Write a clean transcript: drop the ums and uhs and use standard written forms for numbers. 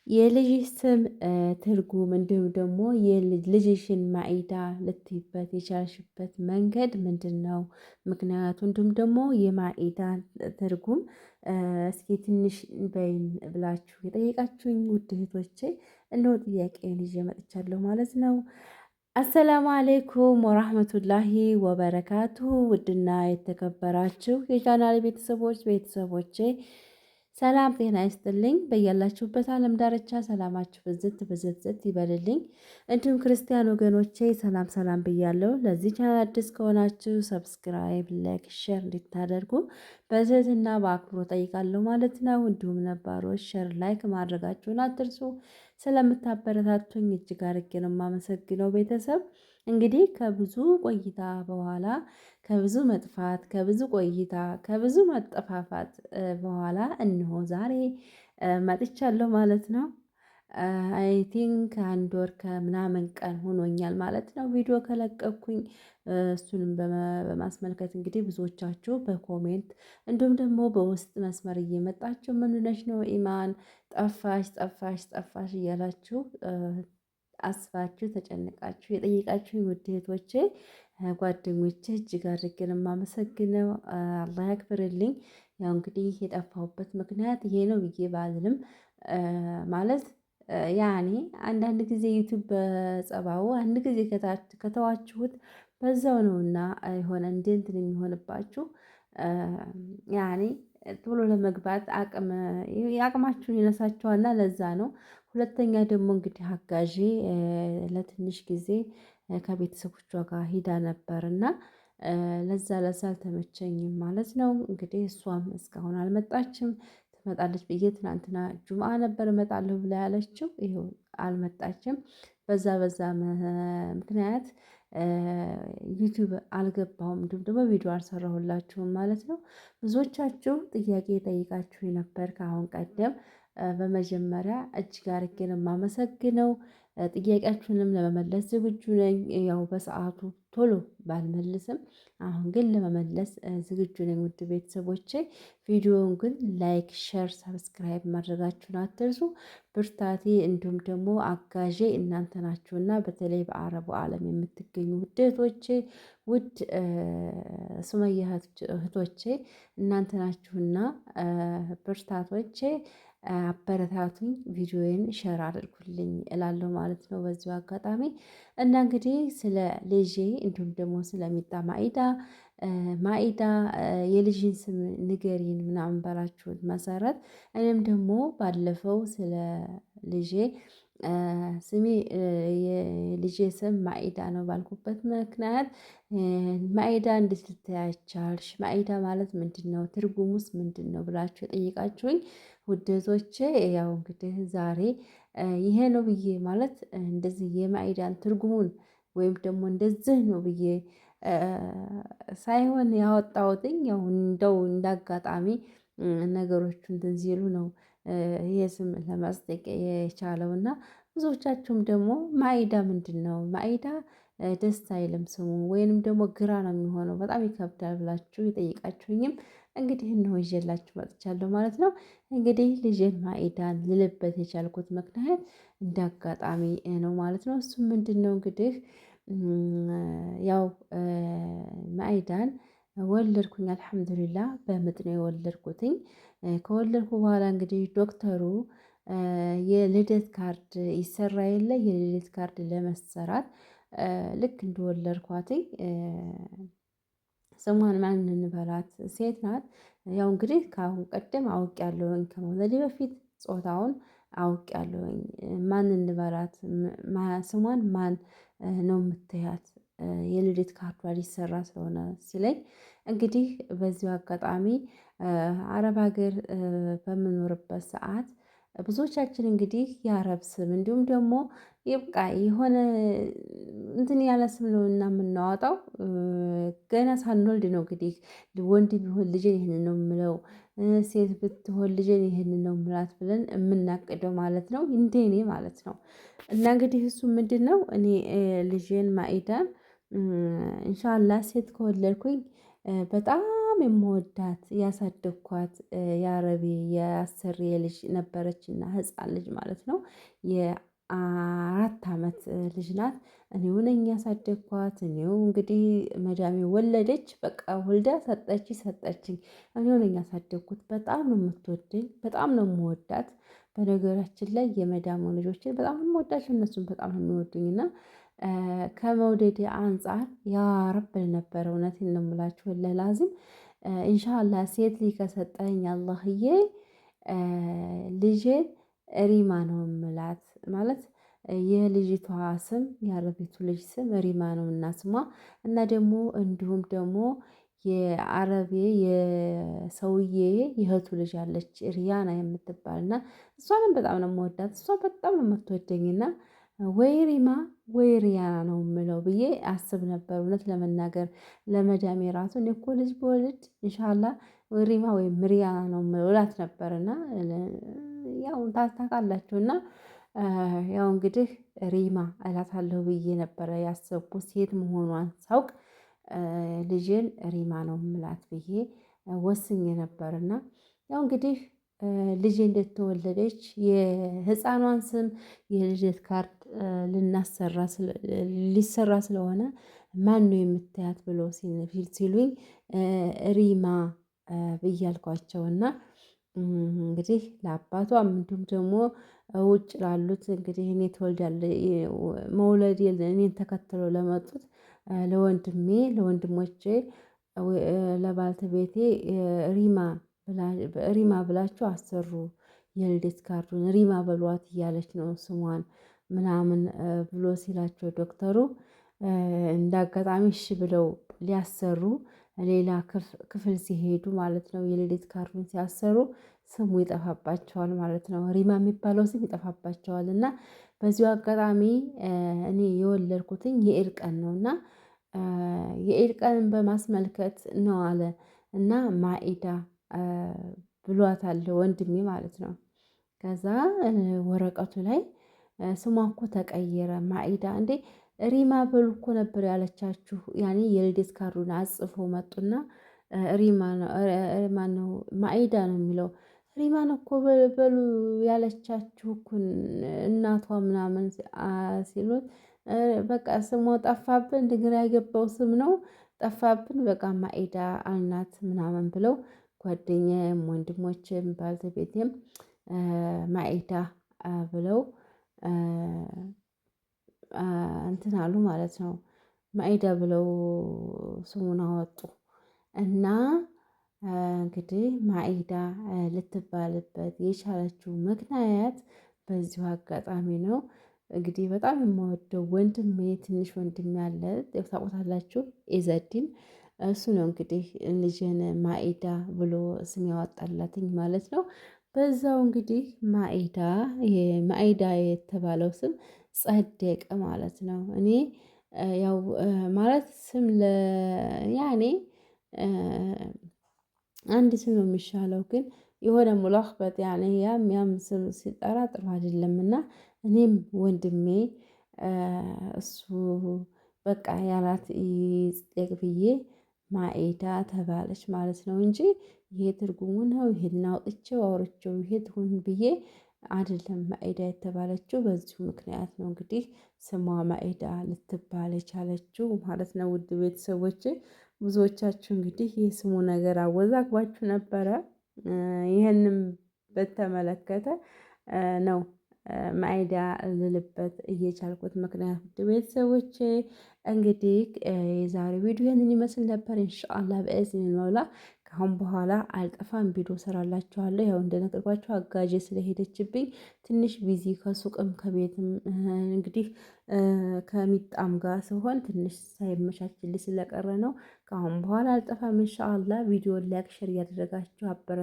የልጅሽ ስም ትርጉም እንዲሁም ደግሞ ልጅሽን ማኢዳ ልትይበት የቻልሽበት መንገድ ምንድነው? ምክንያቱ እንዲሁም ደግሞ የማኢዳን ትርጉም እስኪ ትንሽ በይን ብላችሁ የጠየቃችሁኝ ውድ እህቶቼ እነሆ ጥያቄን ይዤ መጥቻለሁ ማለት ነው። አሰላሙ አሌይኩም ወራህመቱላሂ ወበረካቱሁ ውድና የተከበራችሁ የቻናሌ ቤተሰቦቼ ሰላም ጤና ይስጥልኝ በያላችሁበት ዓለም ዳርቻ ሰላማችሁ ብዝት ብዝት ይበልልኝ። እንዲሁም ክርስቲያን ወገኖቼ ሰላም ሰላም ብያለሁ። ለዚህ ቻናል አዲስ ከሆናችሁ ሰብስክራይብ፣ ላይክ፣ ሼር እንድታደርጉ በትህትና በአክብሮት ጠይቃለሁ ማለት ነው። እንዲሁም ነባሮች ሼር ላይክ ማድረጋችሁን አትርሱ። ስለምታበረታቱኝ እጅግ አድርጌ ነው የማመሰግነው ቤተሰብ። እንግዲህ ከብዙ ቆይታ በኋላ ከብዙ መጥፋት ከብዙ ቆይታ ከብዙ መጠፋፋት በኋላ እነሆ ዛሬ መጥቻለሁ ማለት ነው። አይ ቲንክ አንድ ወር ከምናምን ቀን ሆኖኛል ማለት ነው ቪዲዮ ከለቀኩኝ። እሱንም በማስመልከት እንግዲህ ብዙዎቻችሁ በኮሜንት እንዲሁም ደግሞ በውስጥ መስመር እየመጣችሁ ምን ሆነሽ ነው ኢማን ጠፋሽ ጠፋሽ ጠፋሽ እያላችሁ አስባችሁ ተጨንቃችሁ የጠየቃችሁኝ ውድ እህቶቼ ጓደኞቼ እጅግ አድርጌ ነው የማመሰግነው። አላህ ያክብርልኝ። ያው እንግዲህ የጠፋሁበት ምክንያት ይሄ ነው ብዬ ባልልም ማለት ያኔ አንዳንድ ጊዜ ዩቲዩብ በጸባው አንድ ጊዜ ከተዋችሁት በዛው ነውና የሆነ እንደ እንትን የሚሆንባችሁ ያኔ ቶሎ ለመግባት አቅማችሁን ይነሳችኋልና ለዛ ነው። ሁለተኛ ደግሞ እንግዲህ አጋዤ ለትንሽ ጊዜ ከቤተሰቦቿ ጋር ሂዳ ነበርና ለዛ አልተመቸኝም ማለት ነው። እንግዲህ እሷም እስካሁን አልመጣችም። ትመጣለች ብዬ ትናንትና ጁምአ ነበር እመጣለሁ ብላ ያለችው ይኸው አልመጣችም። በዛ ምክንያት ዩቲዩብ አልገባሁም እንዲሁም ደግሞ ቪዲዮ አልሰራሁላችሁም ማለት ነው። ብዙዎቻችሁ ጥያቄ ጠይቃችሁኝ ነበር ከአሁን ቀደም። በመጀመሪያ እጅግ አድርጌ ነው የማመሰግነው። ጥያቄያችሁንም ለመመለስ ዝግጁ ነኝ። ያው በሰአቱ ቶሎ ባልመልስም አሁን ግን ለመመለስ ዝግጁ ነኝ ውድ ቤተሰቦቼ። ቪዲዮውን ግን ላይክ ሼር ሰብስክራይብ ማድረጋችሁን አትርሱ። ብርታቴ እንዲሁም ደግሞ አጋዤ እናንተ ናችሁና በተለይ በአረቡ አለም የምትገኙ ውድ እህቶቼ ውድ ሱመያ እህቶቼ እናንተ ናችሁና ብርታቶቼ አበረታቱኝ። ቪዲዮዬን ሼር አድርጉልኝ እላለሁ ማለት ነው በዚሁ አጋጣሚ። እና እንግዲህ ስለ ልጄ እንዲሁም ደግሞ ስለሚጣ ማኢዳ የልጅን ስም ንገሪን ምናምን ባላችሁት መሰረት እኔም ደግሞ ባለፈው ስለ ልጄ ስሜ የልጄ ስም ማኢዳ ነው ባልኩበት ምክንያት ማኢዳ እንዴት ልትያዝ ቻልሽ? ማኢዳ ማለት ምንድነው? ትርጉሙስ ምንድነው? ብላችሁ የጠየቃችሁኝ ውድ እህቶቼ ያው እንግዲህ ዛሬ ይሄ ነው ብዬ ማለት እንደዚህ የማኢዳን ትርጉሙን ወይም ደግሞ እንደዚህ ነው ብዬ ሳይሆን ያወጣሁትኝ ያው እንደው እንደ አጋጣሚ ነገሮቹ እንትን ሲሉ ነው ይሄ ስም ለማጽደቅ የቻለው እና ብዙዎቻችሁም ደግሞ ማኢዳ ምንድነው? ማኢዳ ደስ አይልም ስሙ ወይንም ደግሞ ግራ ነው የሚሆነው በጣም ይከብዳል ብላችሁ የጠየቃችሁኝም እንግዲህ እነሆ ይዤላችሁ መጥቻለሁ ማለት ነው። እንግዲህ ልጄን ማኢዳን ልልበት የቻልኩት ምክንያት እንደ አጋጣሚ ነው ማለት ነው። እሱም ምንድነው እንግዲህ ያው ማኢዳን ወለድኩኝ አልሀምዱሊላህ በምጥ ነው የወለድኩትኝ። ከወለድኩ በኋላ እንግዲህ ዶክተሩ የልደት ካርድ ይሰራ የለ የልደት ካርድ ለመሰራት ልክ እንደወለድኳትኝ ስሟን ማን እንበላት ሴት ናት። ያው እንግዲህ ከአሁን ቀደም አውቄያለሁኝ ከመውለዴ በፊት ጾታውን አውቄያለሁኝ ማን እንበላት ስሟን ማን ነው የምትያት የልደት ካርዷ ሊሰራ ስለሆነ ሲለኝ እንግዲህ በዚሁ አጋጣሚ አረብ ሀገር በምኖርበት ሰዓት ብዙዎቻችን እንግዲህ የአረብ ስም እንዲሁም ደግሞ ይብቃ የሆነ እንትን ያለ ስም ነውና የምናወጣው ገና ሳንወልድ ነው እንግዲህ ወንድ ቢሆን ልጄን ይሄንን ነው የምለው ሴት ብትሆን ልጄን ይሄንን ነው የምላት ብለን የምናቅደው ማለት ነው እንደ እኔ ማለት ነው። እና እንግዲህ እሱ ምንድነው እኔ ልጄን ማኢዳን ኢንሻአላህ ሴት ከወለድኩኝ በጣም የምወዳት ያሳደግኳት የአረቤ የአሰሪ ልጅ ነበረችና ህፃን ልጅ ማለት ነው። የ4 አመት ልጅ ናት። እኔው ነኝ ያሳደግኳት። እኔው እንግዲህ መዳሜ ወለደች በቃ ወልዳ ሰጠችኝ። እኔው ነኝ ያሳደግኩት። በጣም ነው የምትወደኝ በጣም ነው የምወዳት። በነገራችን ላይ የመዳሙ ልጆችን በጣም ነው የምወዳቸው እነሱም በጣም ነው የሚወዱኝ። እና ከመውደዴ አንፃር ያ ረብ ል ነበረ እውነቴን ነው የምላችሁ ወላሂ ላዚም። ኢንሻአላህ ሴት ልጅ ከሰጠኸኝ አላህዬ ልጄን ሪማ ነው የምላት። ማለት የልጅቷ ስም የአረቢቱ ልጅ ስም ሪማ ነው እና ስሟ እና ደግሞ እንዲሁም ደግሞ የአረቤ የሰውዬ የእህቱ ልጅ አለች ሪያና የምትባል እና እሷንም በጣም ነው የምወዳት። እሷ በጣም ነው የምትወደኝ እና ወይ ሪማ ወይ ሪያና ነው የምለው ብዬ አስብ ነበር። እውነት ለመናገር ለመዳሜ ራሱ እኔ እኮ ልጅ ብወልድ ኢንሻአላህ ወይ ሪማ ወይም ሪያና ነው የምለው እላት ነበር። እና ያው ታውቃላችሁ እና ያው እንግዲህ ሪማ እላታለሁ ብዬ ነበረ ያሰብኩት ሴት መሆኗን ሳውቅ ልጄን ሪማ ነው የምላት ብዬ ወስኜ ነበር። እና ያው እንግዲህ ልጄ እንደተወለደች የህፃኗን ስም የልደት ካርድ ሊሰራ ስለሆነ ማነው የምታያት ብሎ ሲሉኝ ሪማ ብዬ አልኳቸው። እና እንግዲህ ለአባቷም እንዲሁም ደግሞ ውጭ ላሉት እንግዲህ እኔ ትወልዳለች መውለድ እኔን ተከትለው ለመጡት ለወንድሞቼ ለባልተቤቴ ሪማ ብላችሁ አሰሩ የልደት ካርዱን ሪማ በሏት እያለች ነው ስሟን ምናምን ብሎ ሲላቸው ዶክተሩ እንደ አጋጣሚ እሺ ብለው ሊያሰሩ ሌላ ክፍል ሲሄዱ ማለት ነው የልደት ካርዱን ሲያሰሩ ስሙ ይጠፋባቸዋል ማለት ነው። ሪማ የሚባለው ስም ይጠፋባቸዋል። እና በዚሁ አጋጣሚ እኔ የወለድኩትኝ የኢድ ቀን ነው እና የኢድ ቀንን በማስመልከት ነው አለ እና ማኢዳ ብሏታል ወንድሜ ማለት ነው። ከዛ ወረቀቱ ላይ ስሟ እኮ ተቀየረ ማኢዳ እንዴ ሪማ በሉ እኮ ነበር ያለቻችሁ ያኔ የልደት ካርዱን አጽፎ መጡና ሪማ ነው ማነው ማኢዳ ነው የሚለው ሪማን እኮ በሉ ያለቻችሁ እኮ እናቷ ምናምን ሲሉት በቃ ስሟ ጠፋብን ግራ የገባው ስም ነው ጠፋብን በቃ ማኢዳ አልናት ምናምን ብለው ጓደኛዬም ወንድሞቼም ባልተቤቴም ማኢዳ ብለው እንትን አሉ ማለት ነው። ማኢዳ ብለው ስሙን አወጡ። እና እንግዲህ ማኢዳ ልትባልበት የቻለችው ምክንያት በዚሁ አጋጣሚ ነው። እንግዲህ በጣም የምወደው ወንድሜ ትንሽ ወንድሜ አለ ታውቁታላችሁ ኢዘዲን እሱ ነው እንግዲህ ልጄን ማኢዳ ብሎ ስም ያወጣላትኝ ማለት ነው። በዛው እንግዲህ ማኢዳ የተባለው ስም ጸደቀ ማለት ነው። እኔ ያው ማለት ስም ያኔ አንድ ስም ነው የሚሻለው ግን የሆነ ሙላኽበጥ ያኔ ያም ስም ሲጠራ ጥሩ አይደለምና እኔም ወንድሜ እሱ በቃ ያላት ይጽደቅ ብዬ ማኢዳ ተባለች ማለት ነው። እንጂ ይሄ ትርጉሙ ነው ይሄን አውጥቼው አውርቼው ይሄ ትሁን ብዬ አይደለም ማኢዳ የተባለችው በዚሁ ምክንያት ነው። እንግዲህ ስሟ ማኢዳ ልትባል የቻለችው ማለት ነው። ውድ ቤተሰቦቼ ብዙዎቻችሁ እንግዲህ የስሙ ነገር አወዛግባችሁ ነበረ። ይህንም በተመለከተ ነው ማኢዳ ልልበት እየቻልኩት ምክንያት ውድ ቤተሰቦቼ እንግዲህ የዛሬው ቪዲዮ ይህንን ይመስል ነበር። ኢንሻአላህ በኢዝኒል መውላ ከአሁን በኋላ አልጠፋም ቪዲዮ እሰራላችኋለሁ። ያው እንደነገርኳችሁ አጋዤ ስለሄደችብኝ ትንሽ ቢዚ ከሱቅም ከቤትም እንግዲህ ከሚጣም ጋር ስሆን ትንሽ ሳይመቻችልኝ ስለቀረ ነው። ከአሁን በኋላ አልጠፋም ኢንሻአላህ ቪዲዮ ላይክ ሼር እያደረጋችሁ አበረ